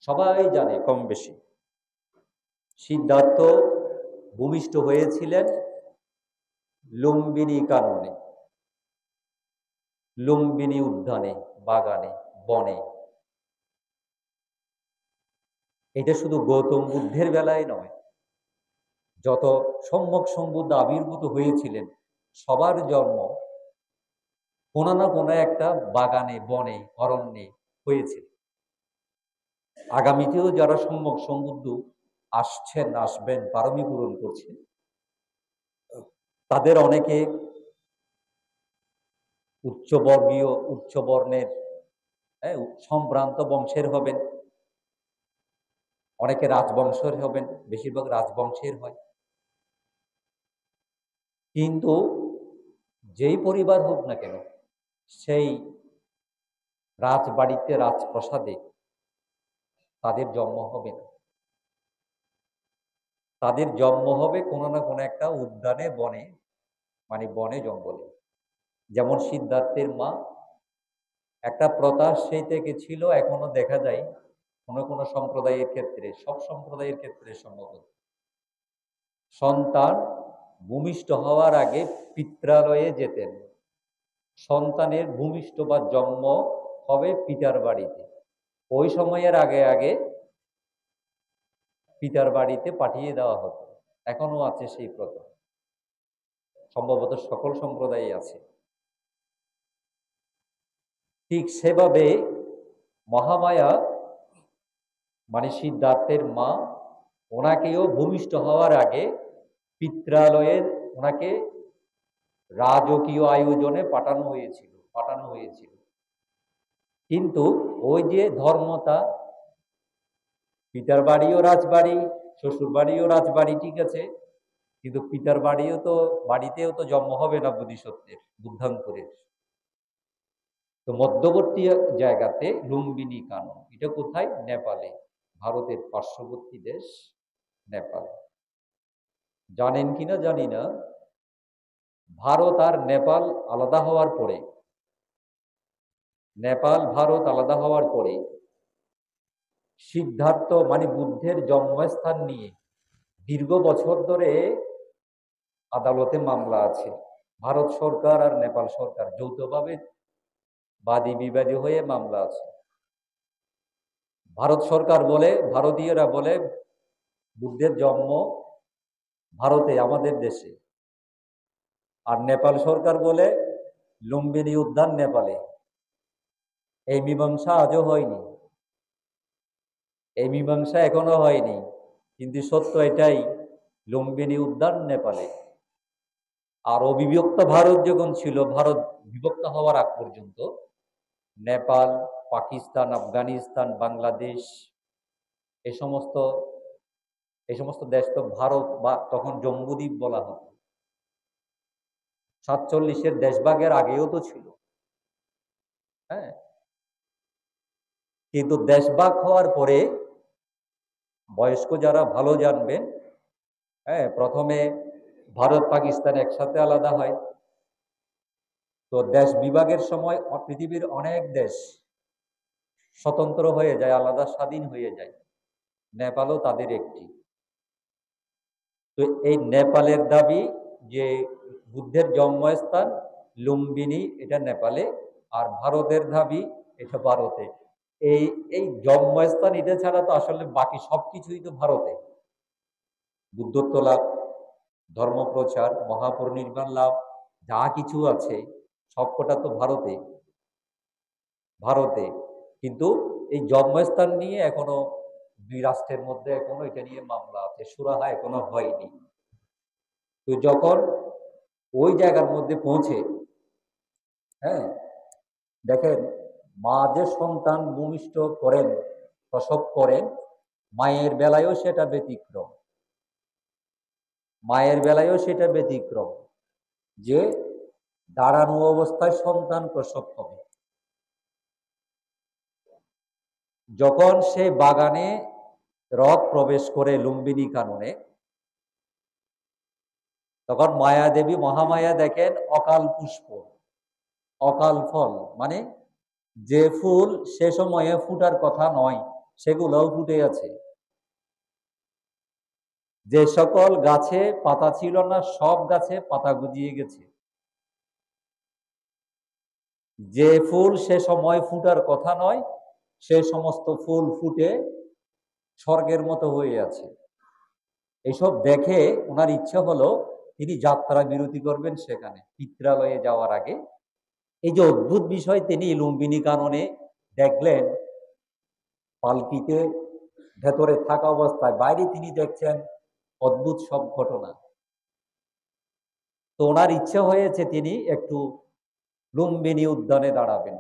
সবাই জানে কম বেশি। সিদ্ধার্থ ভূমিষ্ঠ হয়েছিলেন লুম্বিনী কাননে, লুম্বিনী উদ্যানে, বাগানে, বনে। এটা শুধু গৌতম বুদ্ধের বেলায় নয়, যত সম্যক সম্বুদ্ধ আবির্ভূত হয়েছিলেন সবার জন্ম কোনো না কোনো একটা বাগানে, বনে, অরণ্যে হয়েছে। আগামীতেও যারা সম্যক সম্বুদ্ধ আসছেন, আসবেন, পারমী পূরণ করছেন, তাদের অনেকে উচ্চবর্গীয়, উচ্চবর্ণের, সম্ভ্রান্ত বংশের হবেন, অনেকে রাজবংশের হবেন, বেশিরভাগ রাজবংশের হয়। কিন্তু যেই পরিবার হোক না কেন, সেই রাজবাড়িতে, রাজপ্রাসাদে তাদের জন্ম হবে না। তাদের জন্ম হবে কোনো না কোনো একটা উদ্যানে, বনে, মানে বনে জঙ্গলে। যেমন সিদ্ধার্থের মা, একটা প্রথা সেই থেকে ছিল, এখনো দেখা যায় কোনো কোনো সম্প্রদায়ের ক্ষেত্রে, সব সম্প্রদায়ের ক্ষেত্রে সম্ভবত, সন্তান ভূমিষ্ঠ হওয়ার আগে পিত্রালয়ে যেতেন। সন্তানের ভূমিষ্ঠ বা জন্ম হবে পিতার বাড়িতে, ওই সময়ের আগে আগে পিতার বাড়িতে পাঠিয়ে দেওয়া হতো। এখনো আছে সেই প্রথা, সম্ভবত সকল সম্প্রদায়ে আছে। ঠিক সেভাবে মহামায়া, মানে সিদ্ধার্থের মা, ওনাকেও ভূমিষ্ঠ হওয়ার আগে পিত্রালয়ের, ওনাকে রাজকীয় আয়োজনে পাঠানো হয়েছিল। কিন্তু ওই যে ধর্মতা, পিতার বাড়িও রাজবাড়ি, শ্বশুর বাড়িও রাজবাড়ি, ঠিক আছে, কিন্তু পিতার বাড়িতেও তো জন্ম হবে না বোধিসত্ত্বের, বুদ্ধাঙ্কুরের। তো মধ্যবর্তী জায়গাতে লুম্বিনী কানন, এটা কোথায়? নেপালে, ভারতের পার্শ্ববর্তী দেশ নেপাল। জানেন কিনা জানি না, ভারত আর নেপাল আলাদা হওয়ার পরে, নেপাল ভারত আলাদা হওয়ার পরে সিদ্ধার্থ মানে বুদ্ধের জন্মস্থান নিয়ে দীর্ঘ বছর ধরে আদালতে মামলা আছে। ভারত সরকার আর নেপাল সরকার যৌথভাবে বাদী বিবাদী হয়ে মামলা আছে। ভারত সরকার বলে, ভারতীয়রা বলে বুদ্ধের জন্ম ভারতে, আমাদের দেশে। আর নেপাল সরকার বলে লুম্বিনী উদ্যান নেপালে। এই মীমাংসা আজও হয়নি, এই মীমাংসা এখনো হয়নি। কিন্তু সত্য এটাই, লুম্বিনী উদ্যান নেপালে। আর অবিভক্ত ভারত যখন ছিল, ভারত বিভক্ত হওয়ার আগ পর্যন্ত নেপাল, পাকিস্তান, আফগানিস্তান, বাংলাদেশ, এই সমস্ত দেশ তো ভারত, বা তখন জম্বুদ্বীপ বলা হতো। 47-এর দেশভাগের আগেও তো ছিল। হ্যাঁ, কিন্তু দেশভাগ হওয়ার পরে বয়স্ক যারা ভালো জানবেন, প্রথমে ভারত পাকিস্তান একসাথে আলাদা হয়। তো দেশ বিভাগের সময় পৃথিবীর অনেক দেশ স্বতন্ত্র হয়ে যায়, আলাদা স্বাধীন হয়ে যায়। নেপালও তাদের একটি। তো এই নেপালের দাবি যে বুদ্ধের জন্মস্থান লুম্বিনী, এটা নেপালে, আর ভারতের দাবি এটা ভারতে। এই এই জন্মস্থান এটা ছাড়া তো আসলে বাকি সবকিছুই তো ভারতে। বুদ্ধত্ব লাভ, ধর্মপ্রচার, মহাপরিনির্বাণ লাভ, যা কিছু আছে সবকটা তো ভারতে। কিন্তু এই জন্মস্থান নিয়ে এখনো দুই রাষ্ট্রের মধ্যে এখনো এটা নিয়ে মামলা আছে, সুরাহা এখনো হয়নি। তো যখন ওই জায়গার মধ্যে পৌঁছে, দেখেন, মা যে সন্তান ভূমিষ্ঠ করেন, প্রসব করেন, মায়ের বেলায়ও সেটা ব্যতিক্রম। মায়ের বেলায়ও সেটা ব্যতিক্রম যে দাঁড়ানো অবস্থায় সন্তান প্রসব হবে। যখন সে বাগানে রথ প্রবেশ করে লুম্বিনী কাননে, তখন মায়া দেবী, মহামায়া দেখেন অকাল পুষ্প, অকাল ফল, মানে যে ফুল সে সময়ে ফুটার কথা নয়, সেগুলোও ফুটে আছে। যে সকল গাছে পাতা ছিল না, সব গাছে পাতা গজিয়ে গেছে। যে ফুল সে সময় ফুটার কথা নয়, সে সমস্ত ফুল ফুটে স্বর্গের মতো হয়ে আছে। এইসব দেখে ওনার ইচ্ছে হলো তিনি যাত্রা বিরতি করবেন সেখানে, পিত্রালয়ে যাওয়ার আগে। এই যে অদ্ভুত বিষয় তিনি লুম্বিনী কাননে দেখলেন, পালকিতে ভেতরে থাকা অবস্থায় বাইরে তিনি দেখছেন অদ্ভুত সব ঘটনা। তো ওনার ইচ্ছে হয়েছে তিনি একটু লুম্বিনী উদ্যানে দাঁড়াবেন।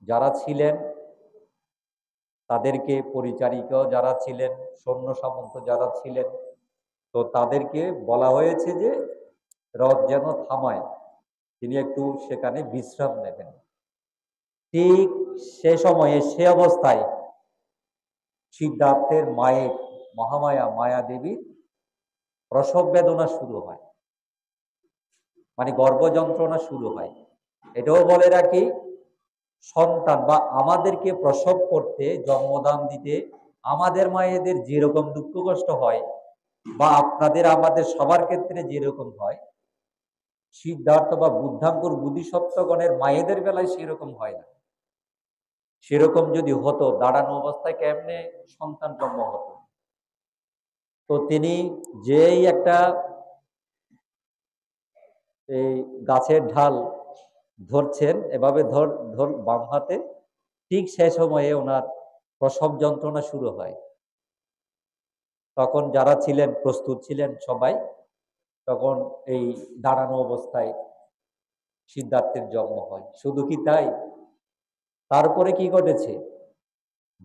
যারা ছিলেন তাদেরকে, পরিচারিকা যারা ছিলেন, সৈন্য সামন্ত যারা ছিলেন, তো তাদেরকে বলা হয়েছে যে রথ যেন থামায়, তিনি একটু সেখানে বিশ্রাম নেবেন। ঠিক সে সময়ে, সে অবস্থায় সিদ্ধার্থের মায়ের, মহামায়া মায়া দেবীর প্রসব বেদনা শুরু হয়, মানে গর্ভ যন্ত্রণা শুরু হয়। এটাও বলে রাখি, সন্তান বা আমাদেরকে প্রসব করতে, জন্মদান দিতে আমাদের মায়েদের যেরকম দুঃখ কষ্ট হয়, বা আপনাদের আমাদের সবার ক্ষেত্রে যেরকম হয়, সিদ্ধার্থ বা বুদ্ধাঙ্কুর বুদ্ধিসত্ত্বগণের মায়েদের বেলায় সেরকম হয় না। সেরকম যদি হতো, দাঁড়ানো অবস্থায় কেমনে সন্তান জন্ম হতো? তো তিনি যেই একটা এই গাছের ঢাল ধরছেন, এভাবে ধর ধর বাম হাতে, ঠিক সে সময়ে ওনার প্রসব যন্ত্রণা শুরু হয়। তখন যারা ছিলেন, প্রস্তুত ছিলেন সবাই, তখন এই দাঁড়ানো অবস্থায় সিদ্ধার্থের জন্ম হয়। শুধু কি তাই, তারপরে কি ঘটেছে?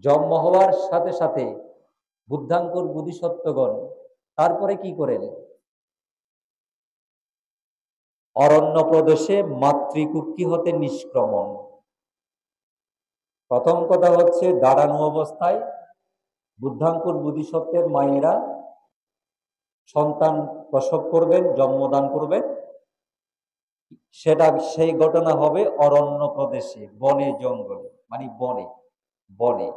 জন্ম হওয়ার সাথে সাথে বুদ্ধাঙ্কুর বুদ্ধিসত্ত্বগণ তারপরে কি করেন? অরণ্য প্রদেশে মাতৃকুক্ষি হতে নিষ্ক্রমণ। প্রথম কথা হচ্ছে, দাঁড়ানো অবস্থায় বুদ্ধাঙ্কুর বুদ্ধিসত্ত্বের মায়েরা সন্তান প্রসব করবেন, জন্মদান করবেন। সেটা, সেই ঘটনা হবে অরণ্য প্রদেশে, বনে জঙ্গলে, মানে বনে বনে।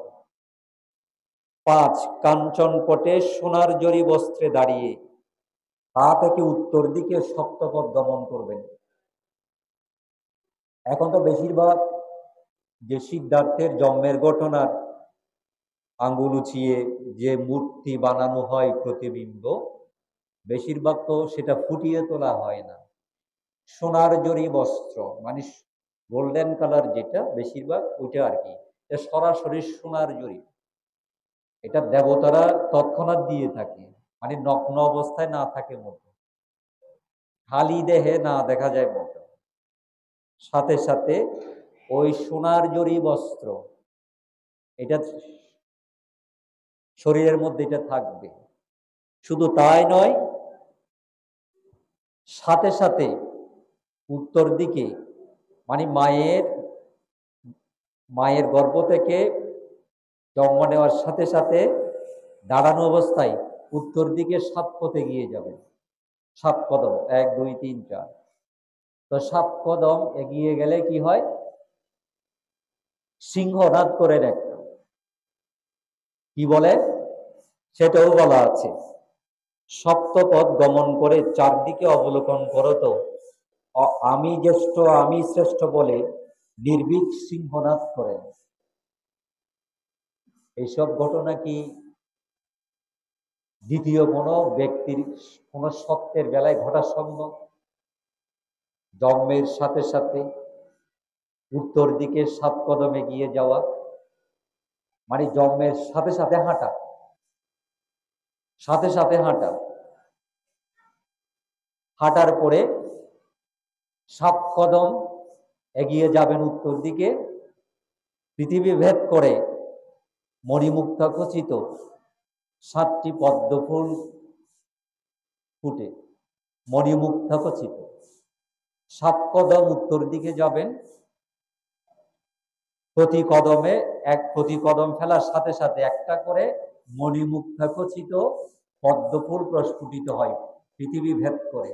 5, কাঞ্চনপটে সোনার জরি বস্ত্রে দাঁড়িয়ে তা থেকে উত্তর দিকে সপ্তপথ গমন করবেন। এখন তো বেশিরভাগ যে সিদ্ধার্থের জন্মের ঘটনার আঙ্গুল উঁচিয়ে যে মূর্তি বানানো হয়, প্রতিবিম্ব, বেশিরভাগ তো সেটা ফুটিয়ে তোলা হয় না। সোনার জরি বস্ত্র, মানে গোল্ডেন কালার যেটা, বেশিরভাগ ওইটা আর কি, সরাসরি সোনার জরি। এটা দেবতারা তৎক্ষণাৎ দিয়ে থাকে, মানে নগ্ন অবস্থায় না থাকে মতো, খালি দেহে না দেখা যায় মতো। সাথে সাথে ওই সোনার জরি বস্ত্র, এটা শরীরের মধ্যে এটা থাকবে। শুধু তাই নয়, সাথে সাথে উত্তর দিকে, মানে মায়ের গর্ভ থেকে জন্ম নেওয়ার সাথে সাথে দাঁড়ানো অবস্থায় উত্তর দিকে 7 পথে এগিয়ে যাবেন। 7 কদম, 1 2 3 4। তো 7 কদম এগিয়ে গেলে কি হয়? সিংহনাদ করেন একটা, কি বলে সেটাও বলা আছে। সপ্তপথ গমন করে চারদিকে অবলোকন করো তো, আমি জ্যেষ্ঠ আমি শ্রেষ্ঠ বলে নির্ভীক সিংহনাদ করেন। এইসব ঘটনা কি দ্বিতীয় কোনো ব্যক্তির, কোন সত্যের বেলায় ঘটা সম্ভব? জন্মের সাথে সাথে উত্তর দিকে 7 কদম এগিয়ে যাওয়া, মানে জন্মের সাথে সাথে হাঁটা, সাথে সাথে হাঁটা। হাঁটার পরে 7 কদম এগিয়ে যাবেন উত্তর দিকে, পৃথিবী ভেদ করে মণিমুক্তা খচিত 7টি পদ্ম ফুল ফুটে, মণিমুক্তা খচিত। 7 কদম উত্তর দিকে যাবেন, প্রতি কদম ফেলার সাথে সাথে একটা করে মণিমুক্তা খচিত পদ্ম ফুল প্রস্ফুটিত হয় পৃথিবী ভেদ করে।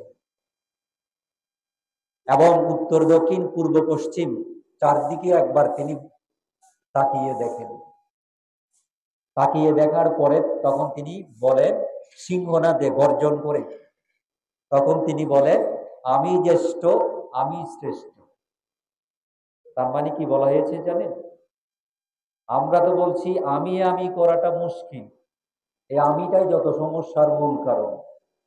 এবং উত্তর দক্ষিণ পূর্ব পশ্চিম চারদিকে একবার তিনি তাকিয়ে দেখেন। তাকিয়ে দেখার পরে তখন তিনি বলেন, সিংহনাদে গর্জন করে তখন তিনি বলেন, আমি জ্যেষ্ঠ, আমি শ্রেষ্ঠ। তার মানে কি বলা হয়েছে জানেন? আমরা তো বলছি আমি আমি করাটা মুশকিল, এই আমিটাই যত সমস্যার মূল কারণ।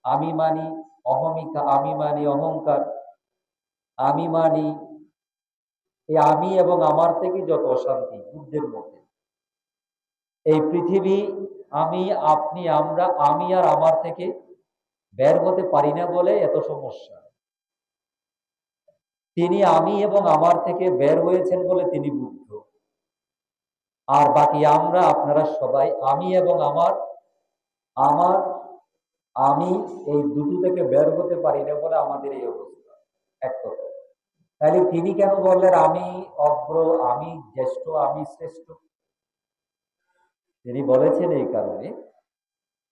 আমি মানি অহমিকা, আমি মানি অহংকার, আমি মানি এই আমি এবং আমার থেকে যত অশান্তি বুদ্ধের মধ্যে। এই পৃথিবী, আমি, আপনি, আমরা, আমি আর আমার থেকে বের হতে পারি না বলে এত সমস্যা। তিনি আমি এবং আমার থেকে বের হয়েছেন বলে তিনি বুদ্ধ। আর বাকি আমরা, আপনারা সবাই আমি এবং আমার, আমার, আমি, এই দুটো থেকে বের হতে পারি না বলে আমাদের এই অবস্থা। এক কথা, তাহলে তিনি কেন বললেন আমি অগ্র, আমি জ্যেষ্ঠ, আমি শ্রেষ্ঠ? তিনি বলেছেন এই কারণে,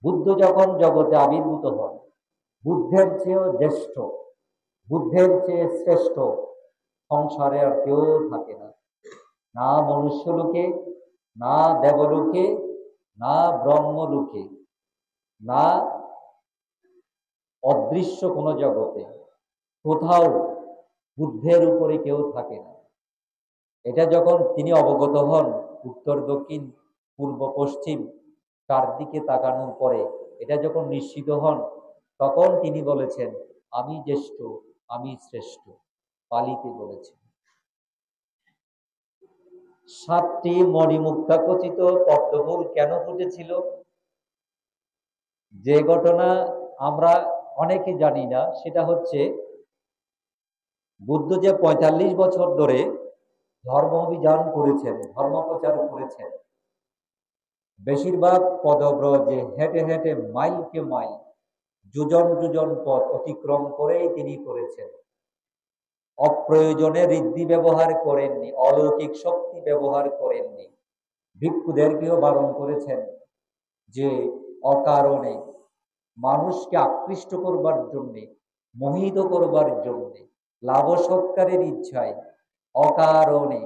বুদ্ধ যখন জগতে আবির্ভূত হন, বুদ্ধের চেয়েও জ্যেষ্ঠ, বুদ্ধের চেয়ে শ্রেষ্ঠ সংসারে আর কেউ থাকে না। না মনুষ্যলোকে, না দেবলোকে, না ব্রহ্মলোকে, না অদৃশ্য কোনো জগতে, কোথাও বুদ্ধের উপরে কেউ থাকে না। এটা যখন তিনি অবগত হন, উত্তর দক্ষিণ পূর্ব পশ্চিম চারদিকে তাকানোর পরে এটা যখন নিশ্চিত হন, তখন তিনি বলেছেন আমি জ্যেষ্ঠ, আমি শ্রেষ্ঠ, পালিতে বলেছেন। 7টি মণিমুক্তাখচিত পদ্মফুল কেন ফুটেছিল? যে ঘটনা আমরা অনেকে জানি না, সেটা হচ্ছে বুদ্ধ যে 45 বছর ধরে ধর্ম অভিযান করেছেন, ধর্ম প্রচার করেছেন, বেশিরভাগ পদব্রজে হেঁটে হেঁটে মাইলকে মাইল, যোজন যোজন পথ অতিক্রম করেই তিনি করেছেন। অপ্রয়োজনে ঋদ্ধি ব্যবহার করেননি, অলৌকিক শক্তি ব্যবহার করেননি। ভিক্ষুদেরকেও বারণ করেছেন যে অকারণে মানুষকে আকৃষ্ট করবার জন্যে, মোহিত করবার জন্যে, লাভ সৎকারের ইচ্ছায় অকারণে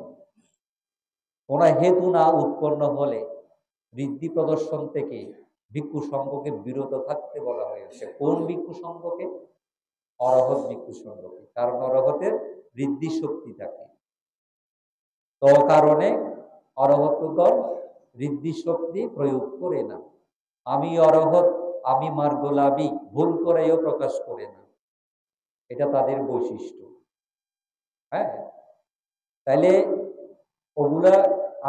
কোন হেতু না উৎপন্ন হলে ঋদ্ধি প্রদর্শন থেকে ভিক্ষু সংঘকে বিরত থাকতে বলা হয়েছে। কোন ভিক্ষু সংঘকে? অরহত ভিক্ষু সংঘকে, কারণ অরহতের ঋদ্ধি শক্তি থাকে। তো কারণে অরহতগণ ঋদ্ধি শক্তি প্রয়োগ করে না। আমি অরহত, আমি মার্গলাভী ভুল করেও প্রকাশ করে না, এটা তাদের বৈশিষ্ট্য। হ্যাঁ, তাইলে ওগুলা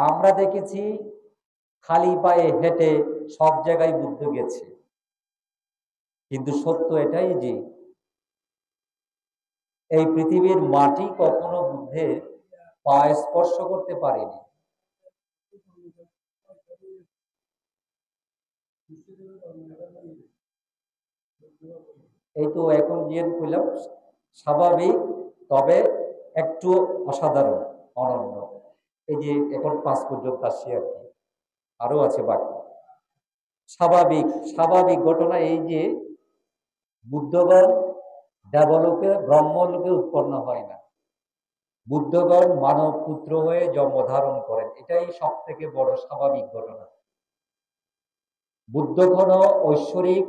আমরা দেখেছি খালি পায়ে হেঁটে সব জায়গায় বুদ্ধ গেছে, কিন্তু সত্য এটাই যে এই পৃথিবীর মাটি কখনো বুদ্ধের পা স্পর্শ করতে পারেনি। এই তো এখন যে কইলাম স্বাভাবিক, তবে একটু অসাধারণ, অনন্য। এই যে এখন 5 পর্যন্ত আসছি আর কি, আরো আছে বাকি। স্বাভাবিক স্বাভাবিক ঘটনা এই যে বুদ্ধগণ দেবলোকে ব্রহ্মলোকে উৎপন্ন হয় না, বুদ্ধগণ মানব পুত্র হয়ে জন্ম ধারণ করেন, এটাই সব থেকে বড় স্বাভাবিক ঘটনা। বুদ্ধ কোনো ঐশ্বরিক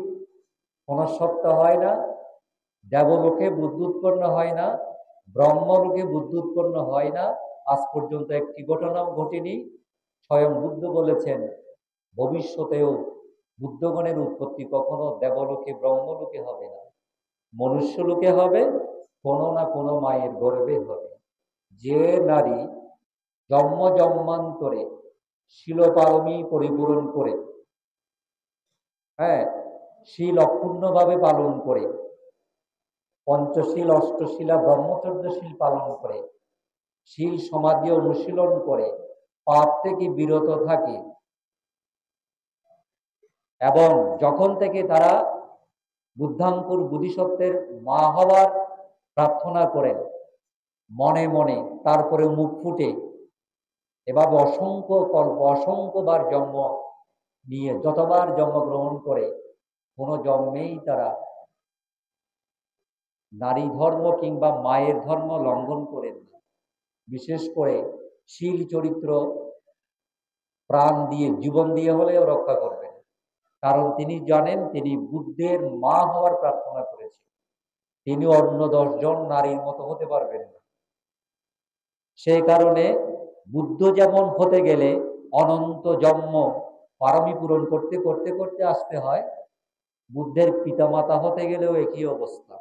কোন সত্তা হয় না, দেবলোকে বুদ্ধ উৎপন্ন হয় না, ব্রহ্মলোকে বুদ্ধ উৎপন্ন হয় না। আজ পর্যন্ত একটি ঘটনাও ঘটেনি। স্বয়ং বুদ্ধ বলেছেন ভবিষ্যতেও বুদ্ধগণের উৎপত্তি কখনো দেবলোকে ব্রহ্মলোকে হবে না, মনুষ্যলোকে হবে, কোনো না কোনো মায়ের গর্ভে হবে। যে নারী জন্ম জন্মান্তরে শিলপারমী পরিপূরণ করে, হ্যাঁ, শীল অক্ষুণ্ণভাবে পালন করে, পঞ্চশীল অষ্টশীলা ব্রহ্মচর্যশীল পালন করে, শীল সমাধি অনুশীলন করে, পাপ থেকে বিরত থাকে, এবং যখন থেকে তারা বুদ্ধাঙ্কুর বোধিসত্ত্বের মা হওয়ার প্রার্থনা করেন মনে মনে, তারপরে মুখ ফুটে এভাবে অসংখ্য কল্প, অসংখ্যবার জন্ম নিয়ে যতবার জন্মগ্রহণ করে, কোনো জন্মেই তারা নারী ধর্ম কিংবা মায়ের ধর্ম লঙ্ঘন করেন না। বিশেষ করে শীল চরিত্র প্রাণ দিয়ে জীবন দিয়ে হলেও রক্ষা করবেন, কারণ তিনি জানেন তিনি বুদ্ধের মা হওয়ার প্রার্থনা করেছেন, তিনি অন্য 10 জন নারীর মতো হতে পারবেন না। সেই কারণে বুদ্ধ যেমন হতে গেলে অনন্ত জন্ম পারমি পূরণ করতে করতে করতে আসতে হয়, বুদ্ধের পিতামাতা হতে গেলেও একই অবস্থা।